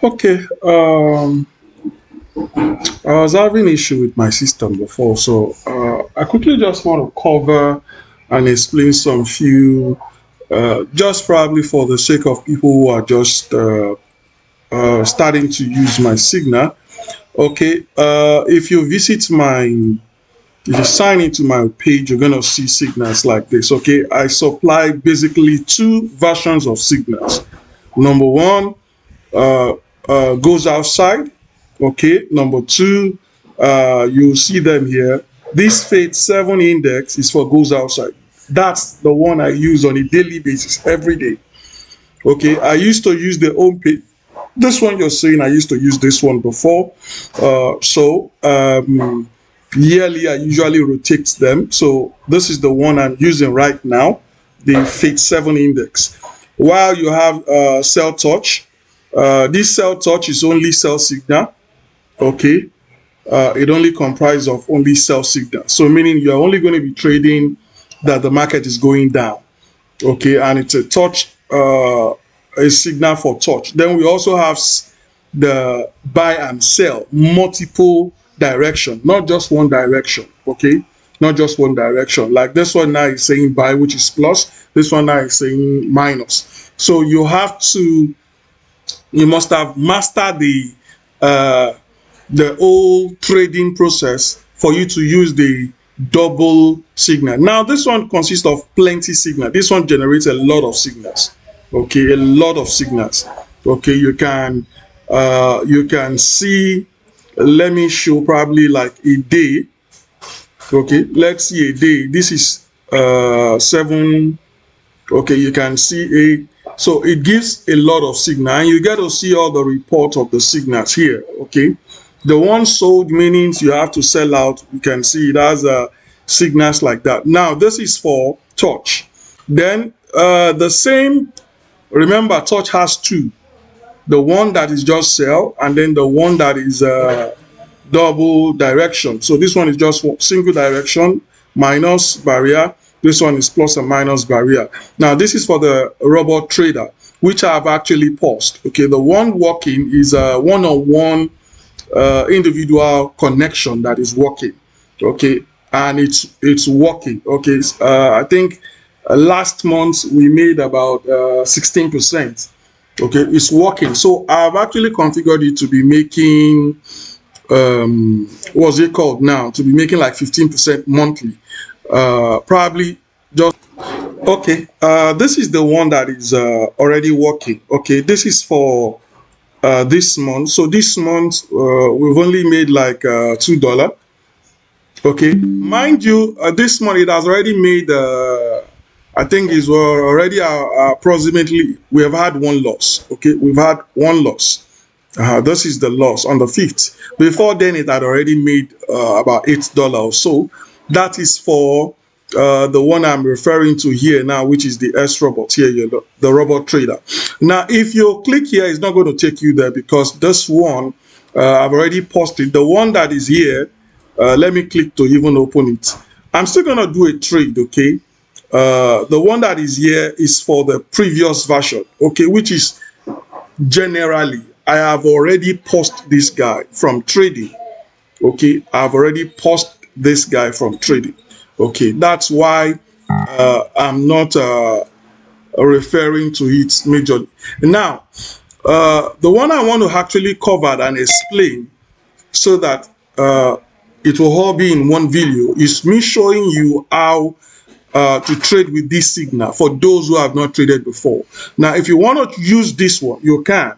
Okay. I was having issue with my system before, so I quickly just want to cover and explain some few, just probably for the sake of people who are just starting to use my signal. Okay. If you visit if you sign into my page, you're gonna see signals like this. Okay. I supply basically two versions of signals. Number one goes outside. Okay, number two, you'll see them here. This Fate 7 index is for goes outside. That's the one I use on a daily basis every day. Okay, I used to use the home page. This one you're seeing, I used to use this one before. Yearly, I usually rotate them. So this is the one I'm using right now, the Fate 7 index. While you have Cell Touch, this Cell Touch is only cell signal. Okay, it only comprises of only sell signal. So meaning you're only going to be trading that the market is going down. Okay, and it's a touch, a signal for touch. Then we also have the buy and sell, multiple direction, not just one direction. Okay, not just one direction. Like this one now is saying buy, which is plus. This one now is saying minus. So you must have mastered uh, the whole trading process for you to use the double signal. Now, this one consists of plenty signal. This one generates a lot of signals. Okay, a lot of signals. Okay, you can see. Let me show probably like a day. Okay, let's see a day. This is 7. Okay, you can see so it gives a lot of signal, and you get to see all the report of the signals here. Okay, the one sold meanings you have to sell out. You can see it has signals like that. Now this is for touch. Then the same, remember touch has two, the one that is just sell, and then the one that is double direction. So this one is just single direction, minus barrier. This one is plus and minus barrier. Now this is for the robot trader, which I have actually paused. Okay, the one working is a one-on-one individual connection that is working. Okay, and it's working. Okay, I think last month we made about 16%. Okay, it's working. So I've actually configured it to be making what's it called now, to be making like 15% monthly, probably just okay. This is the one that is already working. Okay, this is for this month. So this month we've only made like $2. Okay, mind you, this month it has already made I think is already approximately, we have had one loss. Okay, we've had one loss. This is the loss on the 5th. Before then, it had already made about $8 or so. That is for the one I'm referring to here now, which is the S robot here, the robot trader. Now, if you click here, it's not going to take you there because this one I've already posted. The one that is here, let me click to even open it. I'm still going to do a trade, okay? The one that is here is for the previous version, okay, which is generally, I have already paused this guy from trading. Okay, I've already paused this guy from trading. Okay, that's why I'm not referring to it majorly. Now, the one I want to actually cover and explain so that it will all be in one video is me showing you how to trade with this signal for those who have not traded before. Now, if you want to use this one, you can,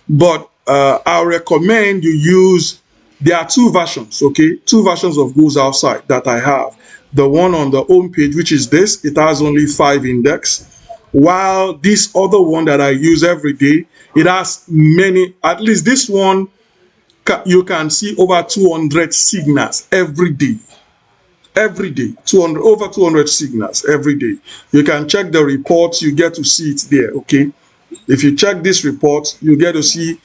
but I recommend you use, there are two versions, okay? Two versions of goes outside that I have. The one on the home page, which is this, it has only 5 index, while this other one that I use every day, it has many, at least this one, you can see over 200 signals every day. Every day, 200, over 200 signals every day. You can check the reports, you get to see it there, okay? If you check this report, you get to see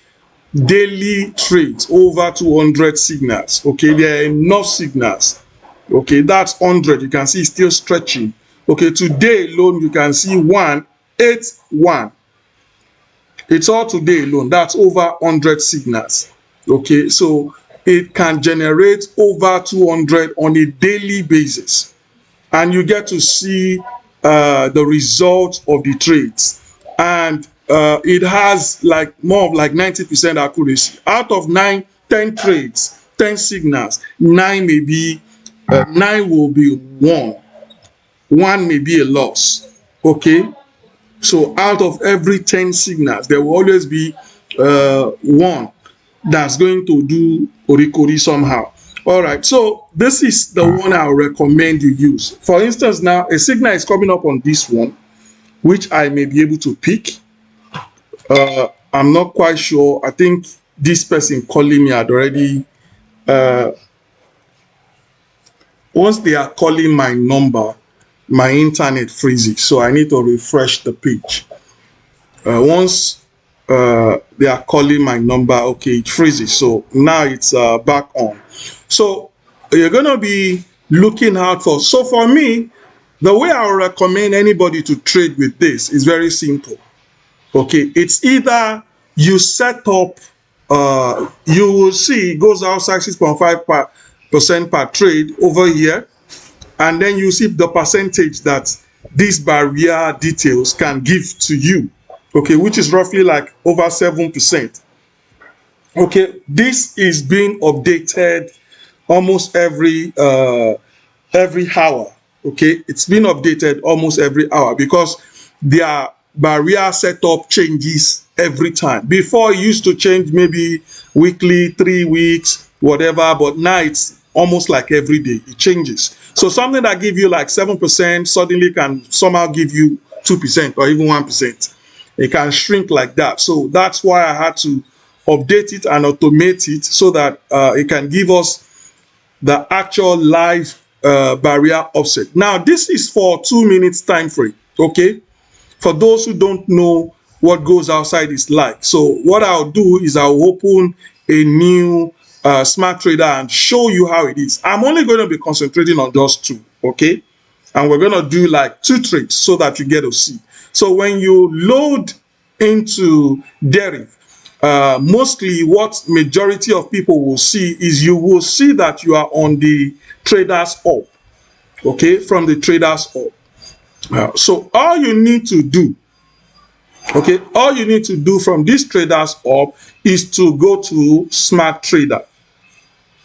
daily trades, over 200 signals, okay? There are enough signals, okay? That's 100, you can see it's still stretching. Okay, today alone, you can see 181. It's all today alone. That's over 100 signals. Okay, so it can generate over 200 on a daily basis, and you get to see the results of the trades. And it has like more of like 90% accuracy. Out of 10 trades, 10 signals, 9 may be 9 will be one may be a loss. Okay, so out of every 10 signals, there will always be one that's going to do orikori somehow. All right, so this is the one I recommend you use. For instance, now a signal is coming up on this one, which I may be able to pick. I'm not quite sure. I think this person calling me had already, once they are calling my number, my internet freezes, so I need to refresh the page. Once they are calling my number, okay, it freezes, so now it's back on. So you're going to be looking out for, so for me, the way I would recommend anybody to trade with this is very simple. Okay, it's either you set up, you will see it goes outside 6.5% per trade over here, and then you see the percentage that these barrier details can give to you, okay, which is roughly like over 7%. Okay, this is being updated almost every hour. Okay, it's been updated almost every hour because their barrier setup changes every time. Before it used to change maybe weekly, 3 weeks, whatever, but now it's almost like every day it changes. So something that give you like 7% suddenly can somehow give you 2% or even 1%. It can shrink like that. So that's why I had to update it and automate it so that it can give us the actual live barrier offset. Now this is for 2 minutes time frame. Okay, for those who don't know what goes outside is like. So what I'll do is I'll open a new smart trader and show you how it is. I'm only going to be concentrating on just 2, okay, and we're going to do like 2 trades so that you get to see. So when you load into Deriv, mostly what majority of people will see is you will see that you are on the traders up, okay, from the traders up. So all you need to do, okay, all you need to do from this traders up is to go to smart trader,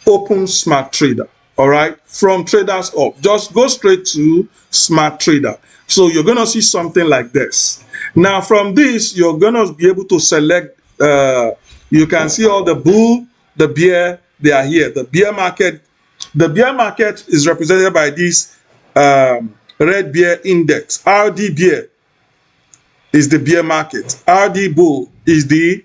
open smart trader. All right, from traders up, just go straight to smart trader. So you're going to see something like this. Now from this, you're going to be able to select, you can see all the bull, the bear, they are here. The bear market is represented by this red bear index. RD bear is the bear market. RD bull is the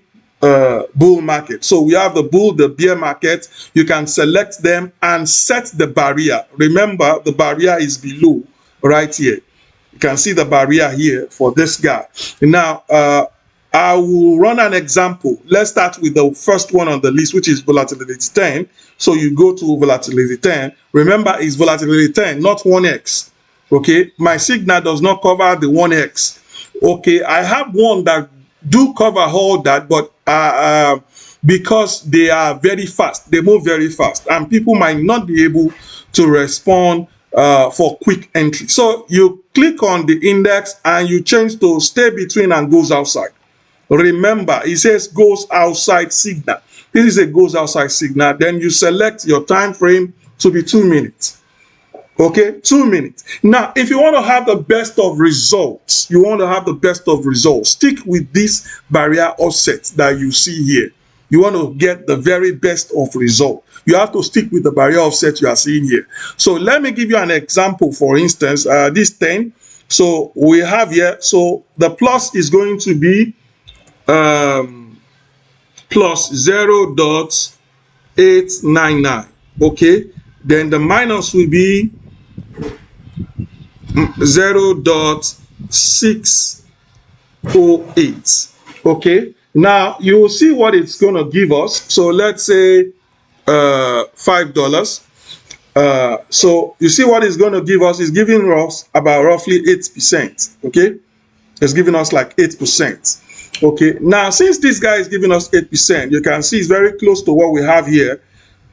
bull market. So we have the bull, the bear market. You can select them and set the barrier. Remember, the barrier is below right here. You can see the barrier here for this guy. Now, I will run an example. Let's start with the first one on the list, which is volatility 10. So you go to volatility 10. Remember, it's volatility 10, not 1x. Okay, my signal does not cover the 1x. Okay, I have one that do cover all that, but because they are very fast, they move very fast, and people might not be able to respond for quick entry. So you click on the index and you change to stay between and goes outside. Remember, it says goes outside signal. This is a goes outside signal. Then you select your time frame to be 2 minutes. Okay, 2 minutes. Now, if you want to have the best of results, stick with this barrier offset that you see here. You want to get the very best of result. You have to stick with the barrier offset you are seeing here. So let me give you an example. For instance, this 10. So we have here, so the plus is going to be plus 0.899. Okay, then the minus will be 0.608. okay, now you will see what it's going to give us. So let's say $5. So you see what it's going to give us is giving us about roughly 8%. Okay, it's giving us like 8%. Okay, now since this guy is giving us 8%, you can see it's very close to what we have here,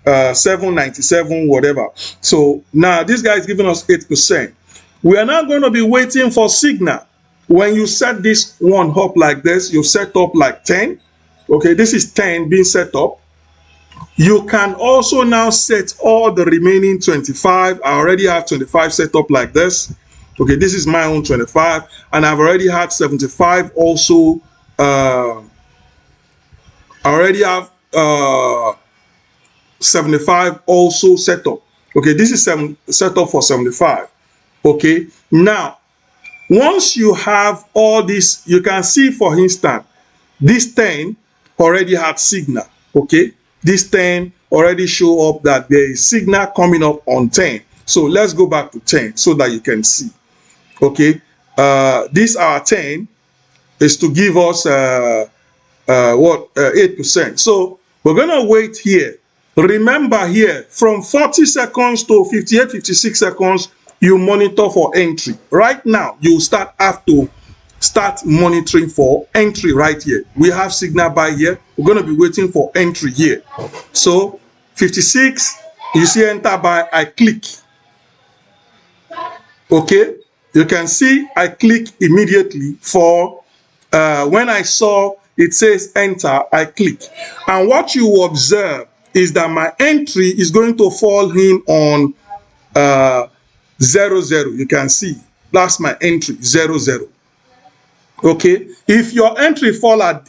797 whatever. So now this guy is giving us 8%. We are now going to be waiting for signal. When you set this one up like this, you set up like 10. Okay, this is 10 being set up. You can also now set all the remaining 25. I already have 25 set up like this. Okay, this is my own 25, and I've already had 75 also. I already have 75 also set up. Okay, this is set up for 75. Okay, now once you have all this, you can see, for instance, this 10 already had signal. Okay, this 10 already show up that there is signal coming up on 10. So let's go back to 10 so that you can see. Okay, this our 10 is to give us 8%. So we're gonna wait here. Remember here, from 40 seconds to 58, 56 seconds, you monitor for entry. Right now, you have to start monitoring for entry right here. We have signal buy here. We're going to be waiting for entry here. So 56, you see enter buy, I click. Okay, you can see I click immediately for when I saw it says enter, I click. And what you will observe is that my entry is going to fall in on 0, 0. You can see that's my entry, 0, 0. Okay, if your entry fall at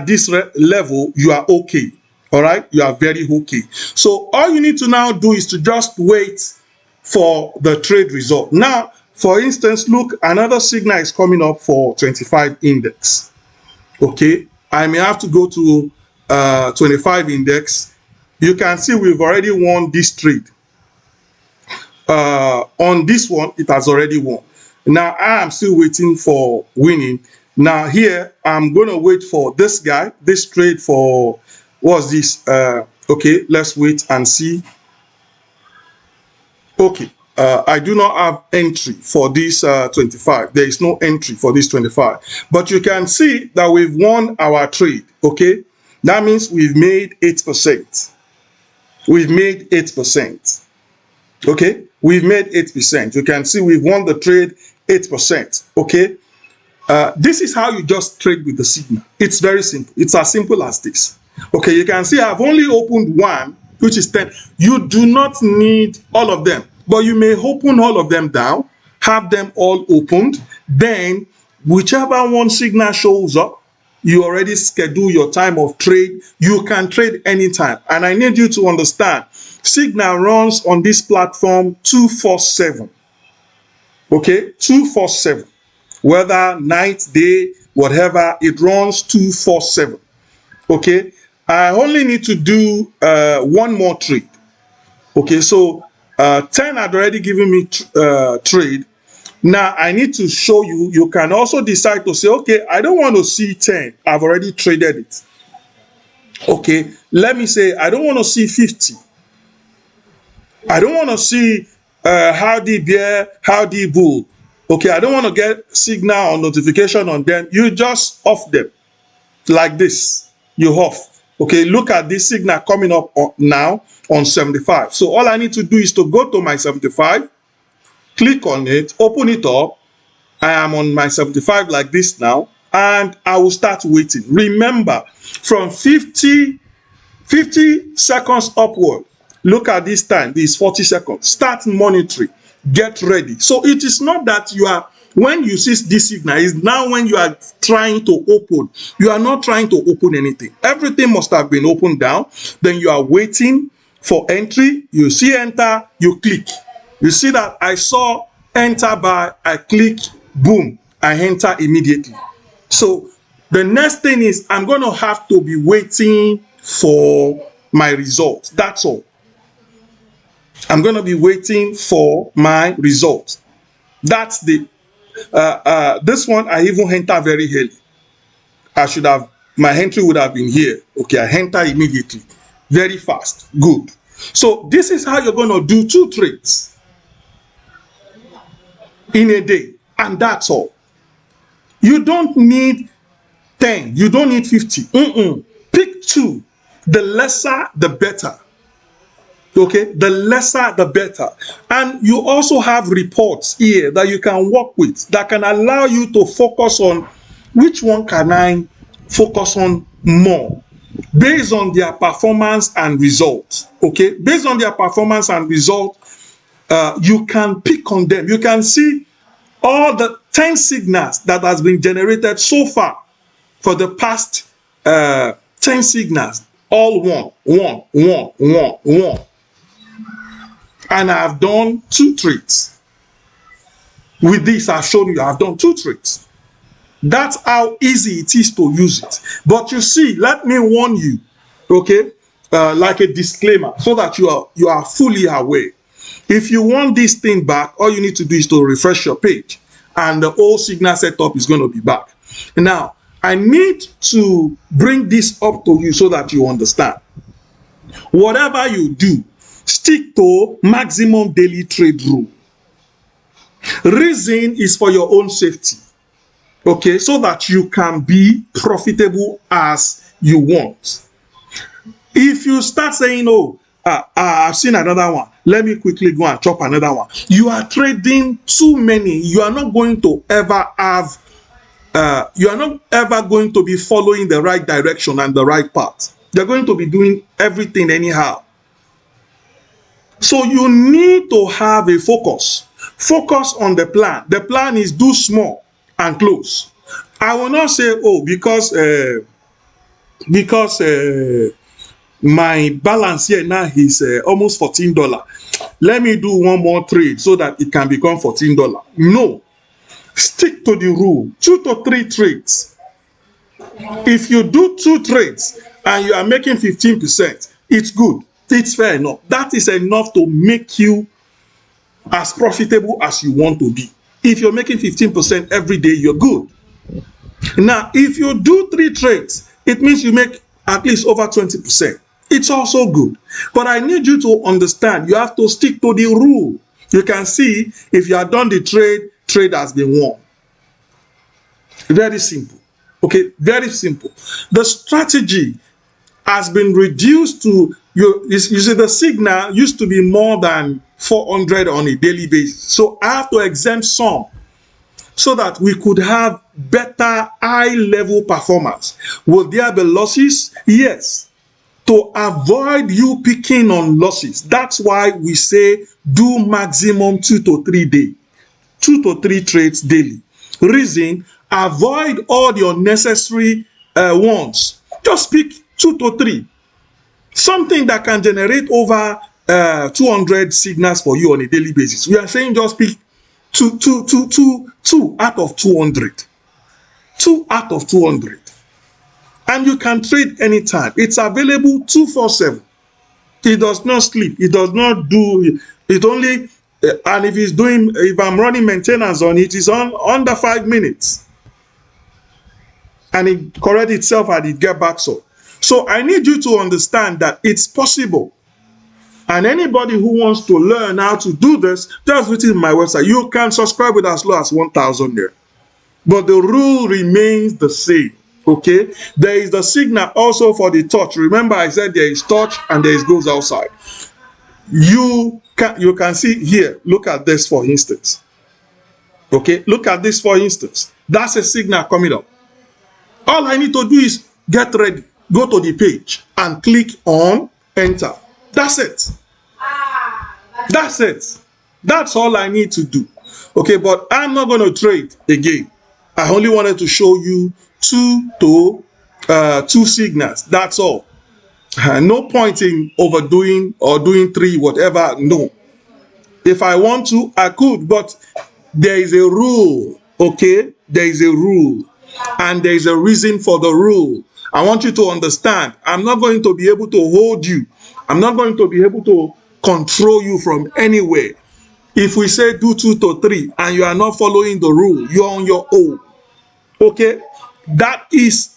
this level, you are okay. All right, you are very okay. So all you need to now do is to just wait for the trade result. Now, for instance, look, another signal is coming up for 25 index. Okay, I may have to go to 25 index. You can see we've already won this trade. On this one, it has already won. Now I am still waiting for winning. Now here I'm going to wait for this guy, this trade for, what's this? Okay, let's wait and see. Okay, I do not have entry for this 25. There is no entry for this 25, but you can see that we've won our trade. Okay, that means we've made 8%. We've made 8%. Okay, we've made 8%. You can see we've won the trade 8%. Okay, this is how you just trade with the signal. It's very simple. It's as simple as this. Okay, you can see I've only opened one, which is 10. You do not need all of them, but you may open all of them down, have them all opened. Then whichever one signal shows up, you already schedule your time of trade. You can trade anytime. And I need you to understand, signal runs on this platform 247. Okay, 247. Whether night, day, whatever, it runs 247. Okay, I only need to do one more trade. Okay, so 10 had already given me trade. Now I need to show you, you can also decide to say, okay, I don't want to see 10. I've already traded it. Okay, let me say, I don't want to see 50. I don't want to see howdy bear, howdy bull. Okay, I don't want to get signal or notification on them. You just off them like this. You off. Okay, look at this signal coming up now on 75. So all I need to do is to go to my 75, click on it, open it up. I am on my 75 like this now, and I will start waiting. Remember, from 50 seconds upward, look at this time, this 40 seconds. Start monitoring. Get ready. So it is not that you are, when you see this signal, is now when you are trying to open. You are not trying to open anything. Everything must have been opened down. Then you are waiting for entry. You see enter, you click. You see that I saw enter buy, I click, boom, I enter immediately. So the next thing is I'm going to have to be waiting for my results. That's all. I'm going to be waiting for my results. That's the this one I even enter very early. I should have, my entry would have been here. Okay, I enter immediately, very fast. Good. So this is how you're going to do 2 trades in a day, and that's all. You don't need 10. You don't need 50. Pick 2. The lesser, the better. Okay, the lesser, the better. And you also have reports here that you can work with that can allow you to focus on which one can I focus on more based on their performance and results. Okay, based on their performance and result, you can pick on them. You can see all the 10 signals that has been generated so far for the past 10 signals, all one. And I've done 2 trades. With this, I've shown you I've done 2 trades. That's how easy it is to use it. But you see, let me warn you, okay, like a disclaimer, so that you are fully aware. If you want this thing back, all you need to do is to refresh your page, and the whole signal setup is going to be back. Now, I need to bring this up to you so that you understand. Whatever you do, stick to maximum daily trade rule. Reason is for your own safety, okay, so that you can be profitable as you want. If you start saying, oh, I've seen another one, let me quickly go and chop another one, you are trading too many. You are not going to ever have you are not ever going to be following the right direction and the right path. You're going to be doing everything anyhow. So you need to have a focus. Focus on the plan. The plan is do small and close. I will not say, oh, because my balance here now is almost $14. Let me do one more trade so that it can become $14. No. Stick to the rule. 2 to 3 trades. If you do 2 trades and you are making 15%, it's good. It's fair enough. That is enough to make you as profitable as you want to be. If you're making 15% every day, you're good. Now, if you do 3 trades, it means you make at least over 20%. It's also good. But I need you to understand, you have to stick to the rule. You can see if you have done the trade has been won. Very simple. Okay, very simple. The strategy has been reduced to, you see, the signal used to be more than 400 on a daily basis. So I have to exempt some so that we could have better high-level performance. Will there be losses? Yes. To avoid you picking on losses, that's why we say do maximum 2 to 3 days. 2 to 3 trades daily. Reason, avoid all the unnecessary ones. Just pick 2 to 3. Something that can generate over 200 signals for you on a daily basis. We are saying just pick 2 out of 200. 2 out of 200. And you can trade anytime. It's available 247. It does not sleep. It does not do, it only, and if I'm running maintenance on it, it's on under 5 minutes. And it corrects itself and it gets back so. So I need you to understand that it's possible. And anybody who wants to learn how to do this, just visit my website. You can subscribe with as low as 1,000 there. But the rule remains the same. Okay? There is the signal also for the touch. Remember I said there is touch and there is goes outside. You can see here. Look at this for instance. Okay? Look at this for instance. That's a signal coming up. All I need to do is get ready. Go to the page and click on enter. That's it. That's it. That's all I need to do. Okay, but I'm not going to trade again. I only wanted to show you 2 signals. That's all. No point in overdoing or doing 3, whatever. No. If I want to, I could, but there is a rule. Okay, there is a rule, and there is a reason for the rule. I want you to understand. I'm not going to be able to hold you. I'm not going to be able to control you from anywhere. If we say do 2 to 3 and you are not following the rule, you're on your own. Okay, that is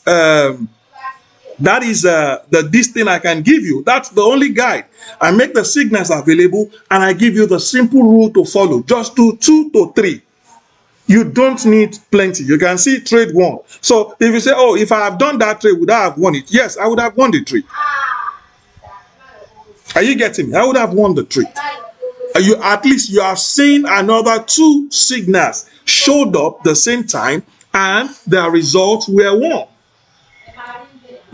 this thing I can give you. That's the only guide. I make the signals available and I give you the simple rule to follow. Just do 2 to 3. You don't need plenty. You can see trade one. So if you say, oh, if I have done that trade, would I have won it? Yes, I would have won the trade. Are you getting me? I would have won the trade. You at least you have seen another two signals showed up the same time and their results were won.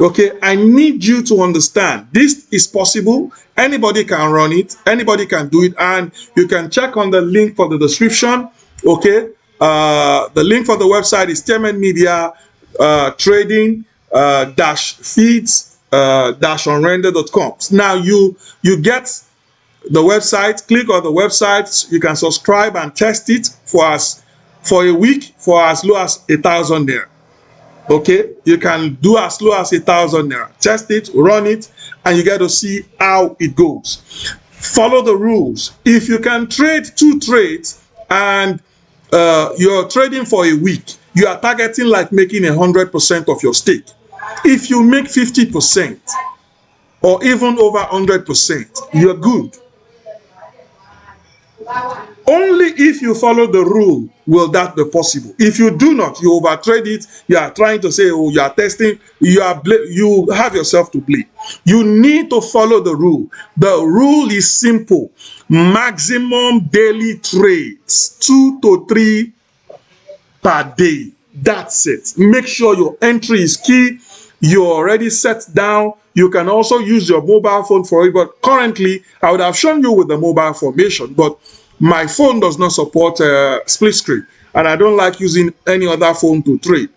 Okay, I need you to understand this is possible. Anybody can run it, anybody can do it, and you can check on the link for the description. Okay, the link for the website is TMNmedia Trading dash feeds dash onrender.com. Now you get the website, click on the website, you can subscribe and test it for a week for as low as 1,000 naira. Okay, you can do as low as 1,000 naira. Test it, run it, and you get to see how it goes. Follow the rules. If you can trade 2 trades and you're trading for a week, you are targeting like making 100% of your stake. If you make 50% or even over 100%, you're good. Only if you follow the rule will that be possible. If you do not, you overtrade it, you are trying to say, oh, you are testing, you have yourself to blame. You need to follow the rule. The rule is simple. Maximum daily trades, 2 to 3 per day. That's it. Make sure your entry is key. You're already set down. You can also use your mobile phone for it, but currently I would have shown you with the mobile formation, but my phone does not support split screen, and I don't like using any other phone to trade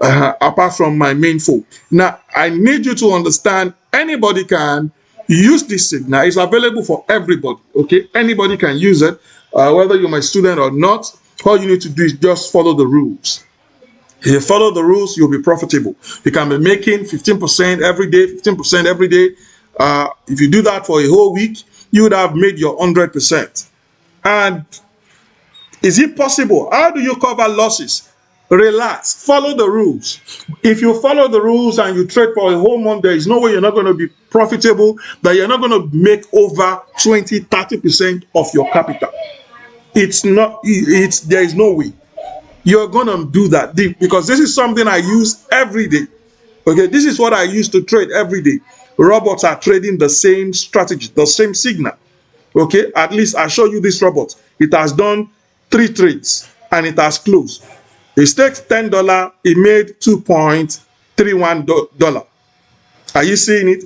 apart from my main phone. Now, I need you to understand anybody can use this signal. It's available for everybody, okay? Anybody can use it, whether you're my student or not. All you need to do is just follow the rules. If you follow the rules, you'll be profitable. You can be making 15% every day, 15% every day. If you do that for a whole week, you would have made your 100%. And is it possible? How do you cover losses? Relax. Follow the rules. If you follow the rules and you trade for a whole month, there is no way you're not going to be profitable, that you're not going to make over 20, 30% of your capital. There is no way you're going to do that, because this is something I use every day. Okay, this is what I use to trade every day. Robots are trading the same strategy, the same signal. Okay, at least I show you this robot. It has done 3 trades and it has closed. It staked $10, it made $2.31. Are you seeing it?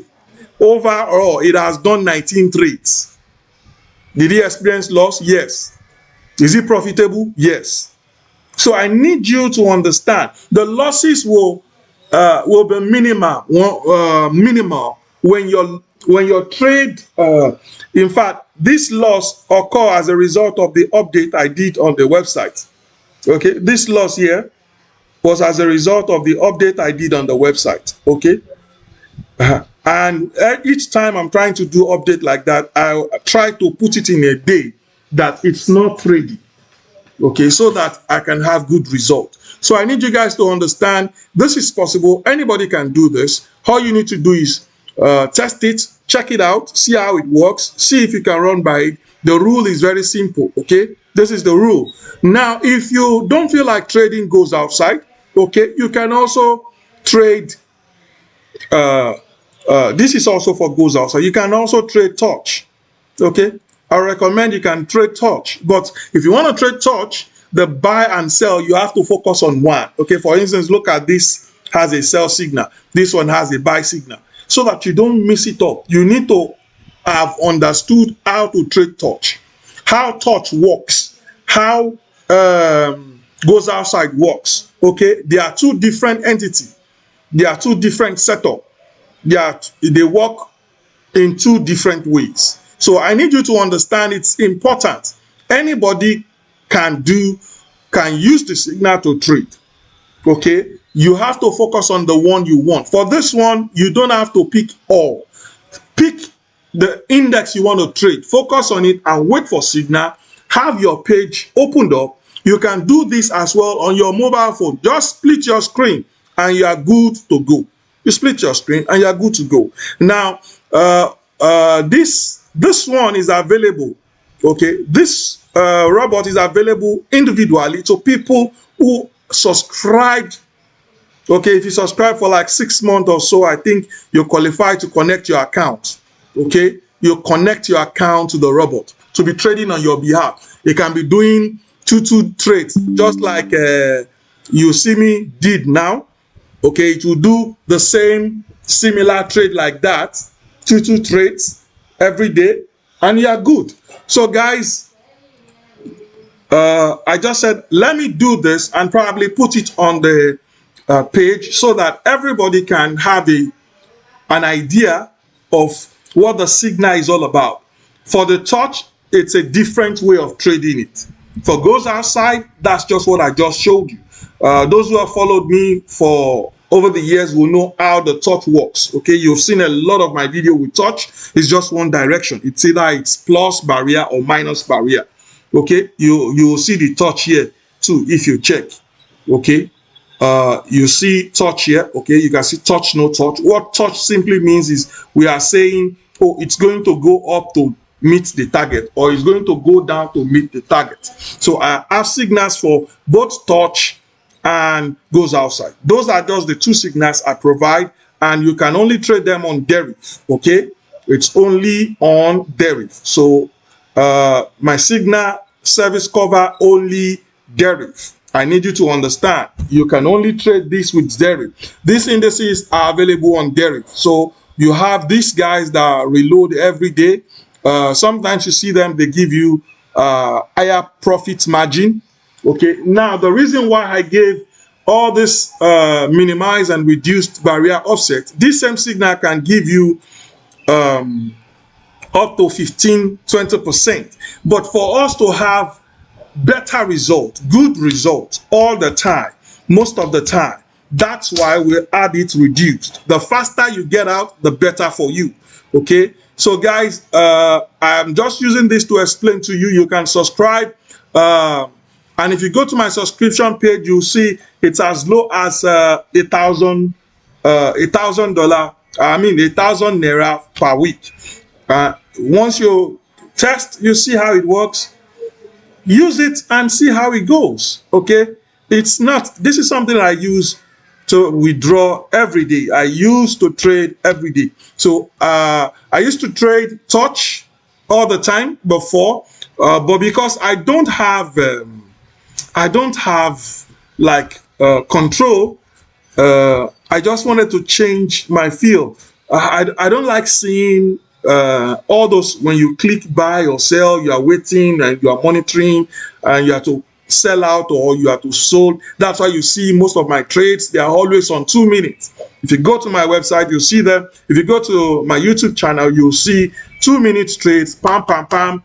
Overall, it has done 19 trades. Did he experience loss? Yes. Is it profitable? Yes. So I need you to understand the losses will be minimal when your trade. In fact, this loss occur as a result of the update I did on the website. Okay, this loss here was as a result of the update I did on the website. Okay, and each time I'm trying to do update like that, I try to put it in a day that it's not ready. Okay, so that I can have good result. So I need you guys to understand this is possible. Anybody can do this. All you need to do is test it, check it out, see how it works, see if you can run by it. The rule is very simple. Okay, this is the rule. Now, if you don't feel like trading goes outside, okay, you can also trade. This is also for goes outside. You can also trade touch. Okay, I recommend you can trade touch, but if you want to trade touch, the buy and sell, you have to focus on one. Okay, for instance, look at this has a sell signal. This one has a buy signal, so that you don't mix it up. You need to have understood how to trade touch, how touch works, how goes outside works. Okay, they are 2 different entities. They are 2 different setup. They work in 2 different ways. So I need you to understand it's important. Anybody can use the signal to trade. Okay, you have to focus on the one you want. For this one, you don't have to pick all. Pick the index you want to trade. Focus on it and wait for signal. Have your page opened up. You can do this as well on your mobile phone. Just split your screen and you are good to go. You split your screen and you are good to go. Now, this one is available Okay, this robot is available individually to people who subscribed. Okay, if you subscribe for like 6 months or so, I think you're qualified to connect your account. Okay, you connect your account to the robot to be trading on your behalf. It can be doing two trades, just like you see me did now. Okay, it will do the same similar trade like that, two trades every day, and you are good. So guys, I just said, let me do this and probably put it on the page so that everybody can have an idea of what the signal is all about. For the church, it's a different way of trading it. For those outside, that's just what I just showed you. Those who have followed me for over the years will know how the touch works. Okay, you've seen a lot of my video with touch. It's just one direction. It's either it's plus barrier or minus barrier. Okay, you will see the touch here too if you check. Okay, you see touch here. Okay, you can see touch, no touch. What touch simply means is we are saying, oh, it's going to go up to meet the target, or it's going to go down to meet the target. So I have signals for both touch and goes outside. Those are just the two signals I provide, and you can only trade them on deriv. Okay, it's only on deriv. So my signal service cover only deriv. I need you to understand, you can only trade this with deriv. These indices are available on deriv. So you have these guys that reload every day. Sometimes you see them, they give you higher profit margin. Okay, now the reason why I gave all this minimized and reduced barrier offset, this same signal can give you up to 15-20%. But for us to have better result, good result all the time, most of the time, that's why we add it reduced. The faster you get out, the better for you. Okay, so guys, I'm just using this to explain to you. You can subscribe, and if you go to my subscription page, you'll see it's as low as $1,000. I mean 1,000 naira per week. Once you test, you see how it works. Use it and see how it goes. Okay, it's not, this is something I use to withdraw every day. I used to trade every day. So I used to trade touch all the time before, but because I don't have like control, I just wanted to change my feel. I don't like seeing all those, when you click buy or sell, you are waiting and you are monitoring and you have to sell out or you have to sold. That's why you see most of my trades, they are always on 2 minutes. If you go to my website, you'll see them. If you go to my YouTube channel, you'll see 2 minutes trades, pam, pam, pam.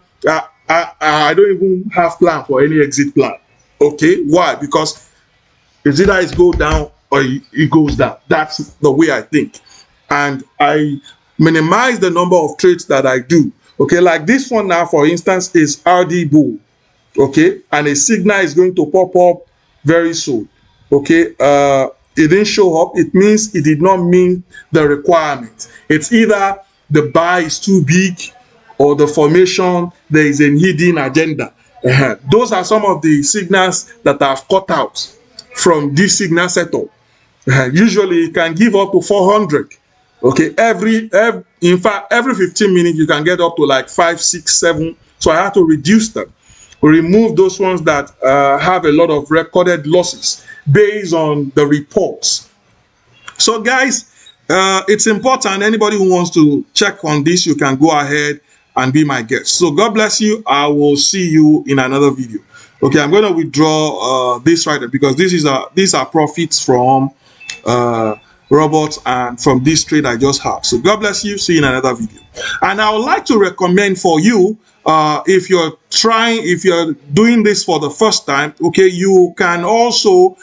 I don't even have plan for any exit plan. Okay, why? Because it's either it goes down or it goes down. That's the way I think. And I minimize the number of trades that I do. Okay, like this one now, for instance, is RD Bull. Okay, and a signal is going to pop up very soon. Okay, it didn't show up. It means it did not meet the requirement. It's either the buy is too big or the formation, there is a hidden agenda. Those are some of the signals that I've cut out from this signal setup. Usually it can give up to 400. Okay, in fact, every 15 minutes you can get up to like 5, 6, 7. So I have to reduce them, remove those ones that have a lot of recorded losses based on the reports. So guys, it's important. Anybody who wants to check on this, you can go ahead and be my guest. So God bless you. I will see you in another video. Okay, I'm going to withdraw this right there because these are profits from robots and from this trade I just had. So God bless you. See you in another video. And I would like to recommend for you, if you're doing this for the first time, okay, you can also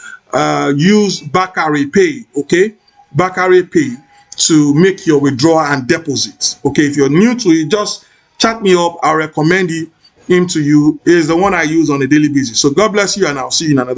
use Bakare Pay. Okay, Bakare Pay to make your withdrawal and deposits. Okay, if you're new to it, just chat me up. I'll recommend him to you. It is the one I use on a daily basis. So God bless you, and I'll see you in another.